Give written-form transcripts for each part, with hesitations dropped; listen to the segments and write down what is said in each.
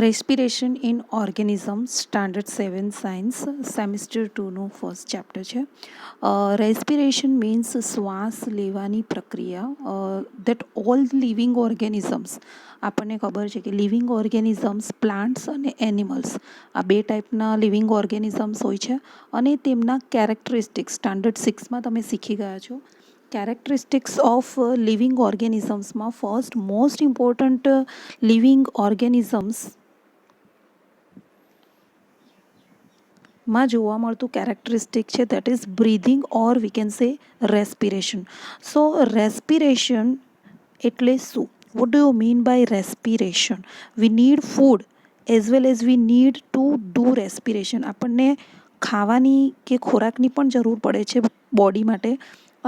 Respiration in organism standard 7 science semester 2નું first chapter છે. Respiration means શ્વાસ લેવાની પ્રક્રિયા દેટ ઓલ લિવિંગ ઓર્ગેનિઝમ્સ, આપણને ખબર છે કે લિવિંગ ઓર્ગેનિઝમ્સ પ્લાન્ટ્સ અને એનિમલ્સ, આ બે ટાઈપના લિવિંગ ઓર્ગેનિઝમ્સ હોય છે અને તેમના કેરેક્ટરિસ્ટિક્સ સ્ટાન્ડર્ડ 6માં તમે શીખી ગયા છો. કેરેક્ટરિસ્ટિક્સ ઓફ લિવિંગ ઓર્ગેનિઝમ્સમાં first most important living organisms માં જોવા મળતું કેરેક્ટરિસ્ટિક છે that is breathing or we can say respiration. So respiration એટલે શું? What do you mean by respiration? We need food as well as we need to do respiration. આપણને ખાવાની કે ખોરાકની પણ જરૂર પડે છે બોડી માટે,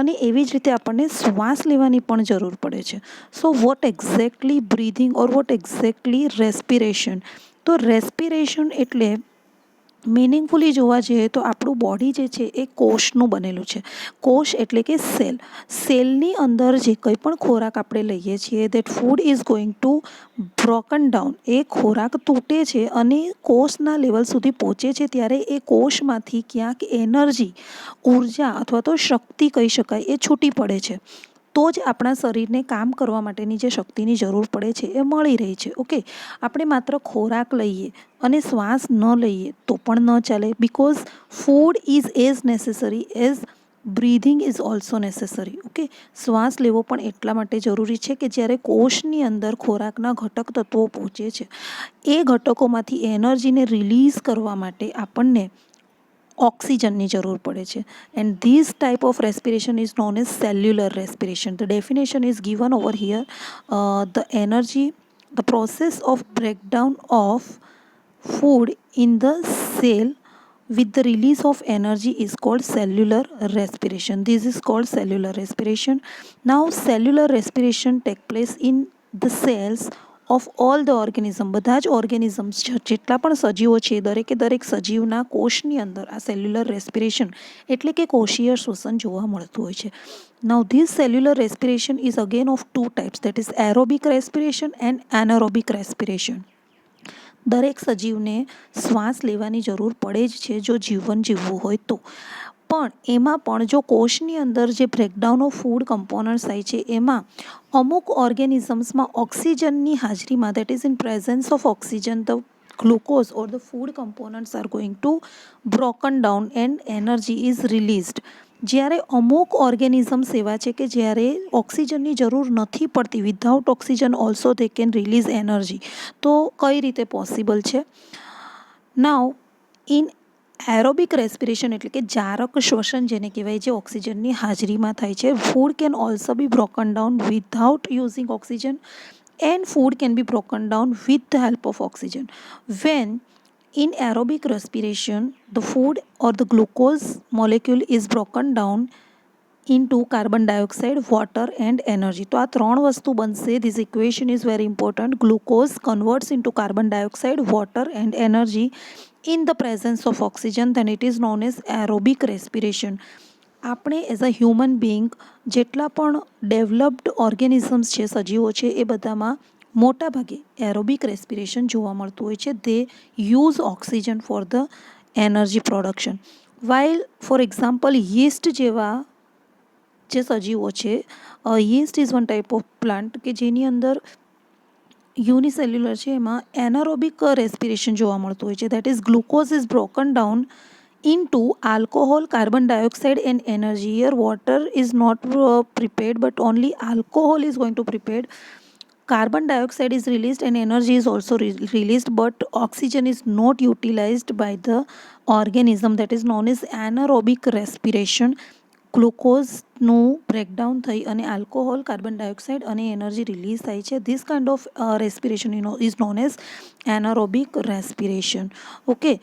અને એવી જ રીતે આપણને શ્વાસ લેવાની પણ જરૂર પડે છે. So what exactly breathing or vote exactly respiration? તો રેસ્પિરેશન એટલે મિનિંગફુલી જોવા જઈએ તો આપણું બોડી જે છે એ કોષનું બનેલું છે. કોષ એટલે કે સેલ. સેલની અંદર જે કંઈ પણ ખોરાક આપણે લઈએ છીએ that food is going to broken down. એ ખોરાક તૂટે છે અને કોષના લેવલ સુધી પહોંચે છે ત્યારે એ કોષમાંથી ક્યાંક એનર્જી, ઉર્જા અથવા તો શક્તિ કહી શકાય એ છૂટી પડે છે. તો જ આપણા શરીરને કામ કરવા માટેની જે શક્તિની જરૂર પડે છે એ મળી રહી છે. ઓકે, આપણે માત્ર ખોરાક લઈએ અને શ્વાસ ન લઈએ તો પણ ન ચાલે, because food is as necessary as breathing is also necessary. Okay, શ્વાસ લેવો પણ એટલા માટે જરૂરી છે કે જ્યારે કોષની અંદર ખોરાકના ઘટક તત્વો પહોંચે છે, એ ઘટકોમાંથી એનર્જીને રિલીઝ કરવા માટે આપણને ઓક્સિજનની જરૂર પડે છે. And this type of respiration is known as cellular respiration. The definition is given over here. The energy, the process of breakdown of food in the cell with the release of energy is called cellular respiration. This is called cellular respiration. Now cellular respiration take place in the cells of all the organism. બધા જ organisms જેટલા પણ સજીવો છે દરેકે દરેક સજીવના કોષની અંદર આ સેલ્યુલર રેસ્પિરેશન એટલે કે કોષીય શ્વસન જોવા મળતું હોય છે. Now this cellular respiration is again of two types, that is aerobic respiration and anaerobic respiration. દરેક સજીવને શ્વાસ લેવાની જરૂર પડે જ છે જો જીવન જીવવું હોય તો. પણ એમાં પણ જો કોષની અંદર જે બ્રેકડાઉન ઓફ ફૂડ કમ્પોનન્ટ્સ થાય છે એમાં અમુક ઓર્ગેનિઝમ્સમાં ઓક્સિજનની હાજરીમાં, that is in presence of oxygen, the glucose or the food components R going to broken down and energy is released. જ્યારે અમુક ઓર્ગેનિઝમ્સ એવા છે કે જ્યારે ઓક્સિજનની જરૂર નથી પડતી, without oxygen also they can release energy. તો કઈ રીતે પોસિબલ છે? નાવ ઇન એરોબિક રેસ્પિરેશન એટલે કે જારક શ્વસન જેને કહેવાય, જે ઓક્સિજનની હાજરીમાં થાય છે, food can also B broken down without using oxygen and food can be broken down with the help of oxygen. When in aerobic respiration, the food or the glucose molecule is broken down into carbon dioxide, water and energy. તો આ ત્રણ વસ્તુ બનશે. This equation is very important. Glucose converts into carbon dioxide, water and energy in the presence of oxygen, then it is known as aerobic respiration. આપણે as a human being જેટલા પણ developed organisms છે, સજીવો છે, એ બધામાં મોટા ભાગે aerobic respiration જોવા મળતું હોય છે. દે use oxygen for the energy production. While for example yeast જેવા જે સજીવો છે, yeast is one type of plant કે જેની અંદર યુનિસેલ્યુલર છે, એમાં એનારોબિક રેસ્પિરેશન જોવા મળતું હોય છે. That is glucose is broken down into alcohol, carbon dioxide and energy. Here water is not prepared, but only alcohol is going to prepared. Carbon dioxide is released and energy is also released, but oxygen is not utilized by the organism. That is known as anaerobic respiration. ગ્લુકોઝનું breakdown થઈ અને alcohol, carbon dioxide અને energy release થાય છે. This kind of respiration is known as anaerobic respiration. Okay,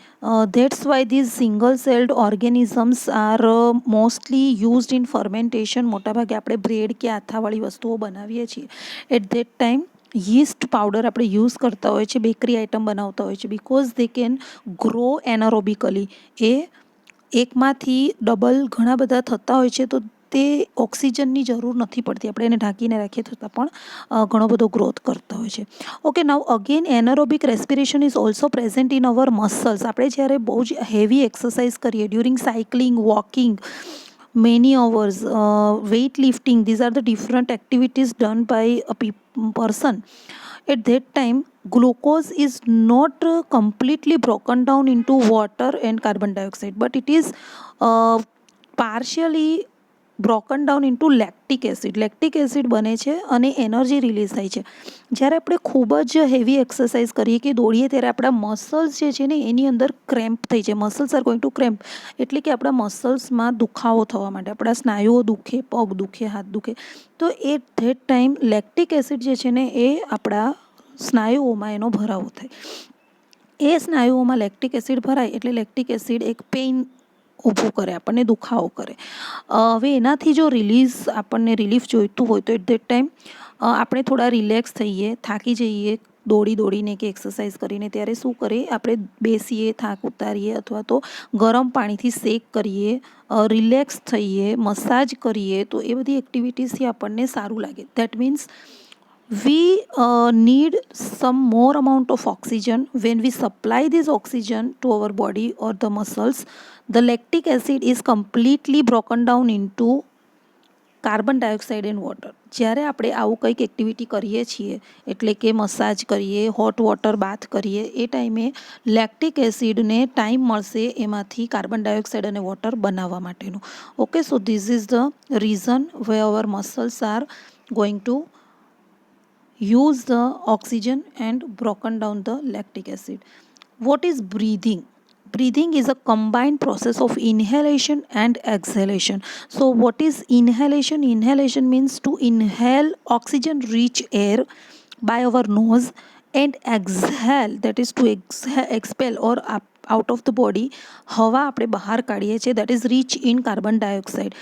that's why these single celled organisms are mostly used in fermentation. મોટાભાગે આપણે bread કે આથાવાળી વસ્તુઓ બનાવીએ છીએ, at that time yeast powder આપણે યુઝ કરતા હોય છે, બેકરી આઇટમ બનાવતા હોય છે, because they can grow anaerobically. એ એકમાંથી ડબલ ઘણા બધા થતા હોય છે, તો તે ઓક્સિજનની જરૂર નથી પડતી, આપણે એને ઢાંકીને રાખીએ છતાં પણ ઘણો બધો ગ્રોથ કરતો હોય છે. Okay, now again anaerobic respiration is also present in our muscles. આપણે જ્યારે બહુ જ હેવી એક્સરસાઇઝ કરીએ during cycling, walking, many hours, weight lifting, these are the different activities done by a person. At that time glucose is not completely broken down into water and carbon dioxide, but it is partially broken down into lactic acid. Lactic acid બને છે અને energy release થાય છે. જ્યારે આપણે ખૂબ જ heavy exercise કરીએ કે દોડીએ ત્યારે આપણા મસલ્સ જે છે ને એની અંદર ક્રેમ્પ થઈ જાય. Muscles are going two cramp, એટલે કે આપણા મસલ્સમાં દુખાવો થવા માટે, આપણા સ્નાયુઓ દુખે, પગ દુખે, હાથ દુખે. તો એ ધેટ ટાઈમ લેક્ટિક એસિડ જે છે ને એ આપણા સ્નાયુઓમાં એનો ભરાવો થાય. એ સ્નાયુઓમાં લેક્ટિક એસિડ ભરાય એટલે લેક્ટિક એસિડ એક પેઇન ઊભું કરે, આપણને દુખાવો કરે. હવે એનાથી જો આપણને રિલીફ જોઈતું હોય તો એટ ધેટ ટાઈમ આપણે થોડા રિલેક્સ થઈએ, થાકી જઈએ દોડીને કે એક્સરસાઇઝ કરીને, ત્યારે શું કરીએ, આપણે બેસીએ, થાક ઉતારીએ, અથવા તો ગરમ પાણીથી શેક કરીએ, રિલેક્સ થઈએ, મસાજ કરીએ, તો એ બધી એક્ટિવિટીઝથી આપણને સારું લાગે. That means we need some more amount of oxygen. When we supply this oxygen to our body or the muscles, the lactic acid is completely broken down into carbon dioxide and water. જ્યારે આપણે આવું કંઈક activity કરીએ છીએ, એટલે કે massage કરીએ, hot water બાથ કરીએ, એ ટાઈમે લેક્ટિક એસિડને ટાઈમ મળશે એમાંથી કાર્બન ડાયોક્સાઇડ અને વોટર બનાવવા માટેનું. Okay, so this is the reason way our muscles are going to use the oxygen and broken down the lactic acid. What is breathing? Breathing is a combined process of inhalation and exhalation. So what is inhalation? Inhalation means to inhale oxygen rich air by our nose, and exhale, that is to expel or out of the body, હવા આપણે બહાર કાઢીએ છીએ, that is rich in carbon dioxide.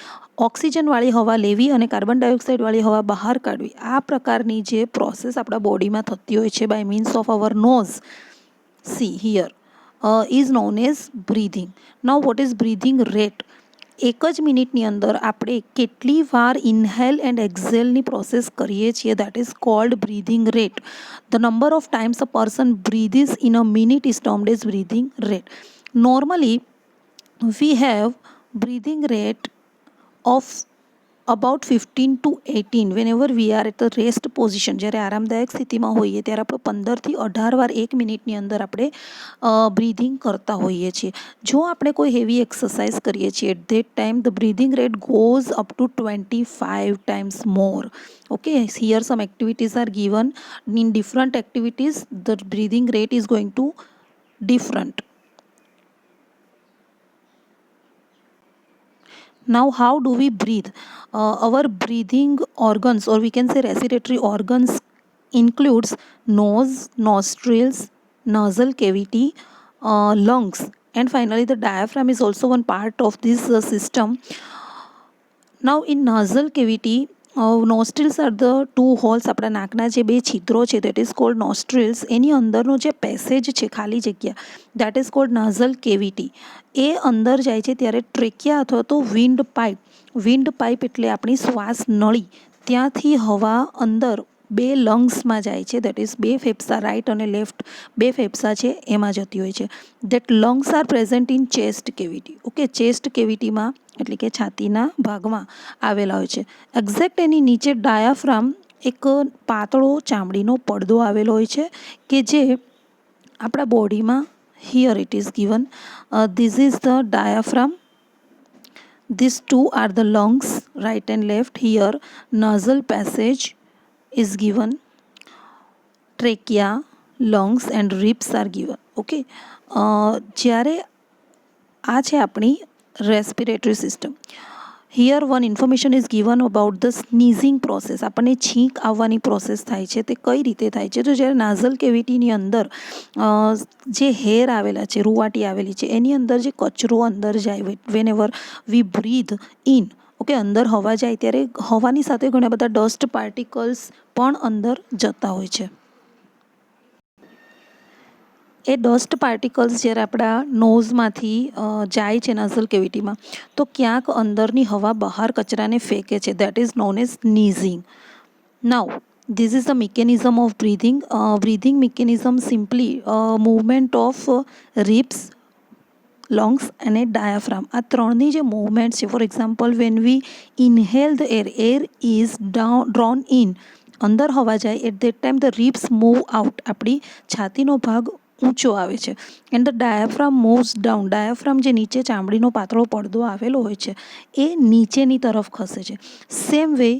ઓક્સિજનવાળી હવા લેવી અને carbon ડાયોક્સાઇડવાળી હવા બહાર કાઢવી, આ પ્રકારની જે પ્રોસેસ આપણા બોડીમાં થતી હોય છે by means of our nose, see here, is known as breathing. Now what is breathing rate? એક જ મિનિટની અંદર આપણે કેટલી વાર ઇન્હેલ એન્ડ એક્ઝેલની પ્રોસેસ કરીએ છીએ, that is called breathing rate. The number of times a person breathes in a minute is termed as breathing rate. Normally we have breathing rate of about 15 to 18 whenever we are at the rest position. જ્યારે આરામદાયક સ્થિતિમાં હોઈએ ત્યારે આપણે 15થી 18 વાર એક મિનિટની અંદર આપણે બ્રીધિંગ કરતા હોઈએ છીએ. જો આપણે કોઈ હેવી એક્સરસાઇઝ કરીએ છીએ at that time the breathing rate goes up to 25 times more. Okay, here some activities are given. In different activities the breathing rate is going to different. Now how do we breathe? Our breathing organs, or we can say respiratory organs, includes nose, nostrils, nasal cavity, lungs, and finally the diaphragm is also one part of this system. Now in nasal cavity, nostrils are the two holes, આપણા નાકના જે બે છિદ્રો છે, that is called nostrils. એની અંદરનો જે passage છે, ખાલી જગ્યા, that is called nasal cavity. એ અંદર જાય છે ત્યારે ટ્રેકિયા અથવા તો વિન્ડ પાઇપ એટલે આપણી શ્વાસ નળી, ત્યાંથી હવા અંદર બે લંગ્સમાં જાય છે, દેટ ઇઝ બે ફેફસા, રાઇટ અને લેફ્ટ બે ફેફસા છે એમાં જતી હોય છે. That lungs are present in chest cavity. Okay, chest કેવિટીમાં એટલે કે છાતીના ભાગમાં આવેલા હોય છે. એક્ઝેક્ટ એની નીચે ડાયાફ્રામ, એક પાતળો ચામડીનો પડદો આવેલો હોય છે કે જે આપણા બોડીમાં, here it is given, this is the diaphragm, these two are the lungs, right and left. Here nasal passage is given, trachea, lungs and ribs are given. Okay, જ્યારે આ છે આપણી respiratory system. Here one information is given about the સ્નીઝિંગ process. આપણને છીંક આવવાની process થાય છે, તે કઈ રીતે થાય છે? તો જ્યારે નાઝલ કેવિટીની અંદર જે હેર આવેલા છે, રૂવાટી આવેલી છે, એની અંદર જે કચરો અંદર જાય, whenever we breathe in, okay, અંદર હવા જાય ત્યારે હવાની સાથે ઘણા બધા ડસ્ટ પાર્ટિકલ્સ પણ અંદર જતા હોય છે. એ ડસ્ટ પાર્ટિકલ્સ જ્યારે આપણા નોઝમાંથી જાય છે નઝલ કેવિટીમાં, તો ક્યાંક અંદરની હવા બહાર કચરાને ફેંકે છે. That is known as સ્નીઝિંગ. Now this is the mechanism of breathing. Breathing mechanism simply movement of ribs, lungs અને ડાયાફ્રામ. આ ત્રણની જે મૂવમેન્ટ છે, for example when we inhale the air is drawn in, અંદર હવા જાય, at that time the ribs move out, આપણી છાતીનો ભાગ ઊંચો આવે છે. And the diaphragm moves down, diaphragm જે નીચે ચામડીનો પાતળો પડદો આવેલો હોય છે એ નીચેની તરફ ખસે છે. Same way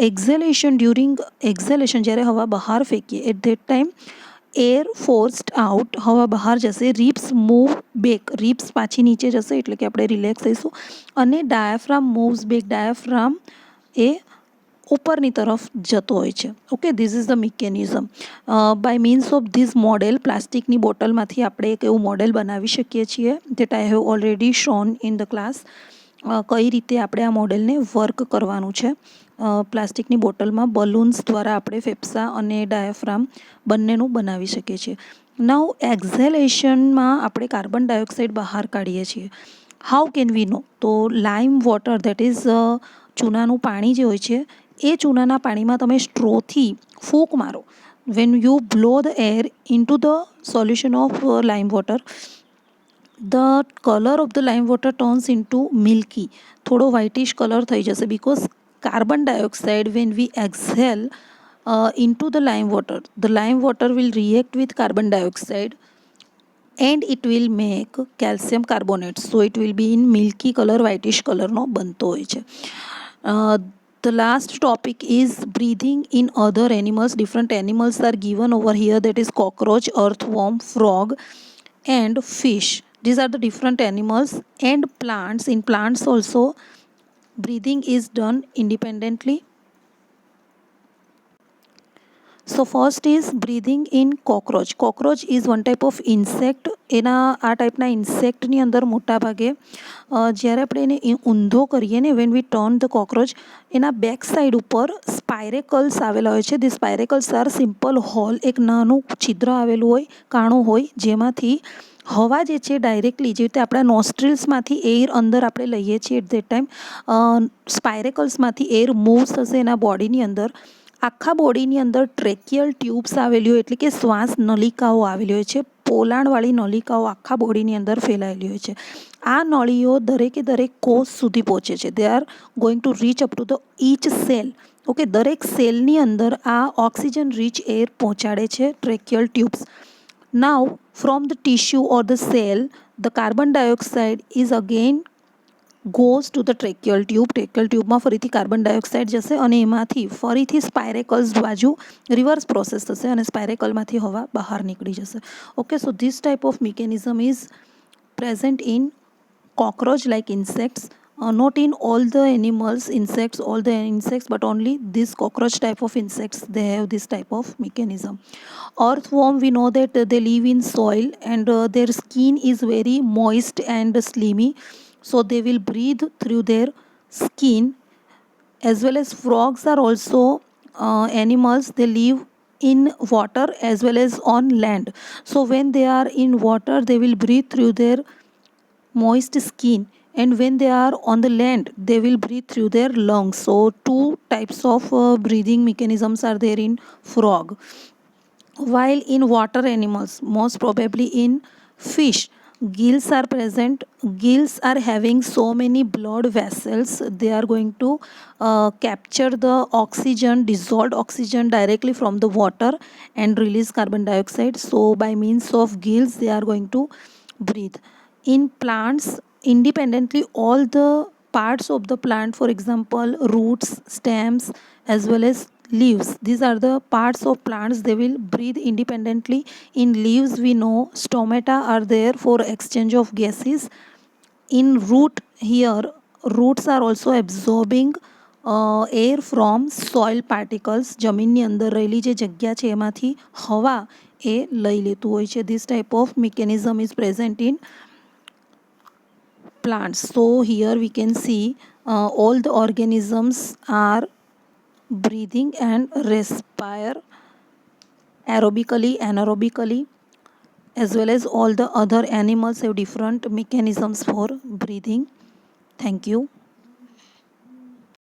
exhalation, during exhalation જ્યારે હવા બહાર ફેંકીએ, at that time air forced out, હવા બહાર જશે, રિબ્સ મૂવ બેક, રિબ્સ પાછી નીચે જશે એટલે કે આપણે રિલેક્સ થઈશું, અને ડાયાફ્રામ મૂવ્સ બેક, ડાયાફ્રામ એ ઉપરની તરફ જતો હોય છે. Okay, this is the mechanism. By means of this model, પ્લાસ્ટિકની બોટલમાંથી આપણે એક એવું મોડેલ બનાવી શકીએ છીએ, that I have already shown in the class. કઈ રીતે આપણે આ મોડેલને વર્ક કરવાનું છે. પ્લાસ્ટિકની બોટલમાં બલૂન્સ દ્વારા આપણે ફેફસા અને ડાયાફ્રામ બંનેનું બનાવી શકીએ છીએ. નાઉ એક્ઝેલેશનમાં આપણે કાર્બન ડાયોક્સાઇડ બહાર કાઢીએ છીએ. હાઉ કેન વી નો? તો લાઇમ વોટર, ધેટ ઇઝ ચૂનાનું પાણી જે હોય છે, એ ચૂનાના પાણીમાં તમે સ્ટ્રોથી ફૂંક મારો, when you blow the air into the solution of lime water, the colour of the lime water turns into milky, થોડો વ્હાઇટિશ કલર થઈ જશે, because carbon dioxide when we exhale into the lime water will react with carbon dioxide and it will make calcium carbonate, so it will be in milky color, whitish color નો બનતો હોય છે. The last topic is breathing in other animals. Different animals are given over here, that is cockroach, earthworm, frog and fish. These are the different animals. And plants, in plants also breathing is done independently. So first is breathing in cockroach. Cockroach is one type of insect. એના આ ટાઈપના ઇન્સેક્ટની અંદર મોટા ભાગે જ્યારે આપણે એને ઊંધો કરીએ ને, when we turn the cockroach, એના બેક સાઈડ ઉપર સ્પાયરેકલ્સ આવેલા હોય છે. ધી સ્પાયરેકલ્સ આર સિમ્પલ હોલ, એક નાનું છિદ્ર આવેલું હોય, કાણું હોય, જેમાંથી હવા જે છે ડાયરેક્ટલી, જે રીતે આપણા નોસ્ટ્રિલ્સમાંથી એર અંદર આપણે લઈએ છીએ, એટ ધેટ ટાઈમ સ્પાયરેકલ્સમાંથી એર મૂવ્સ થશે એના બોડીની અંદર. આખા બોડીની અંદર ટ્રેકિયલ ટ્યુબ્સ આવેલી હોય, એટલે કે શ્વાસ નલિકાઓ આવેલી હોય છે, પોલાણવાળી નલિકાઓ આખા બોડીની અંદર ફેલાયેલી હોય છે. આ નળીઓ દરેકે દરેક કોષ સુધી પહોંચે છે. They are going to reach up to the each cell. Okay, દરેક સેલની અંદર આ ઓક્સિજન રીચ એર પહોંચાડે છે tracheal tubes. Now from the tissue or the cell, the carbon dioxide is again goes to the tracheal tube. tracheal ટ્યુબમાં ફરીથી carbon dioxide જશે અને એમાંથી ફરીથી સ્પાયરેકલ્સ બાજુ રિવર્સ પ્રોસેસ થશે અને સ્પાયરેકલમાંથી હવા બહાર નીકળી જશે. Okay, so this type of mechanism is present in cockroach like insects, not in all the animals, insects, all the insects, but only this cockroach type of insects, they have this type of mechanism. Earthworm, we know that they live in soil and their skin is very moist and slimy, so they will breathe through their skin. As well as frogs are also animals, they live in water as well as on land. So when they are in water, they will breathe through their moist skin, and when they are on the land, they will breathe through their lungs. So two types of breathing mechanisms are there in frog. While in water animals, most probably in fish, gills are present. Gills are having so many blood vessels, they are going to capture the oxygen, dissolved oxygen directly from the water and release carbon dioxide. So by means of gills, they are going to breathe. In plants, independently, all the parts of the plant, for example roots, stems as well as leaves, these are the parts of plants, they will breathe independently. In leaves, we know stomata are there for exchange of gases. In root, here roots are also absorbing air from soil particles. જમીનની અંદર રહેલી જે જગ્યા છે એમાંથી હવા એ લઈ લેતું હોય છે. This type of mechanism is present in plants. So here we can see all the organisms are breathing and respire aerobically, anaerobically. as well as all the other animals have different mechanisms for breathing. Thank you.